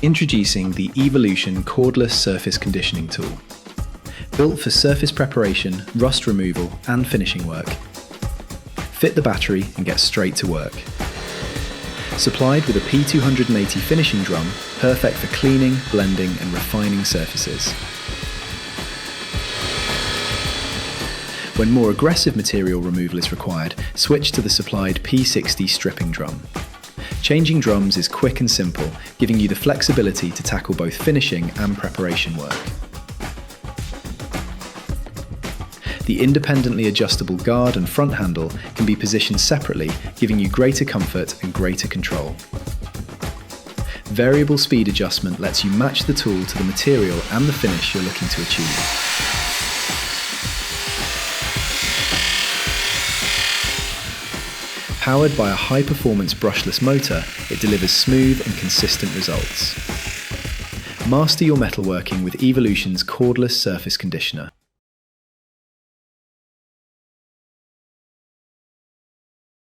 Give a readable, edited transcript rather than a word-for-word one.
Introducing the Evolution Cordless Surface Conditioning Tool. Built for surface preparation, rust removal and finishing work. Fit the battery and get straight to work. Supplied with a P280 finishing drum, perfect for cleaning, blending and refining surfaces. When more aggressive material removal is required, switch to the supplied P60 stripping drum. Changing drums is quick and simple, giving you the flexibility to tackle both finishing and preparation work. The independently adjustable guard and front handle can be positioned separately, giving you greater comfort and greater control. Variable speed adjustment lets you match the tool to the material and the finish you're looking to achieve. Powered by a high-performance brushless motor, it delivers smooth and consistent results. Master your metalworking with Evolution's Cordless Surface Conditioner.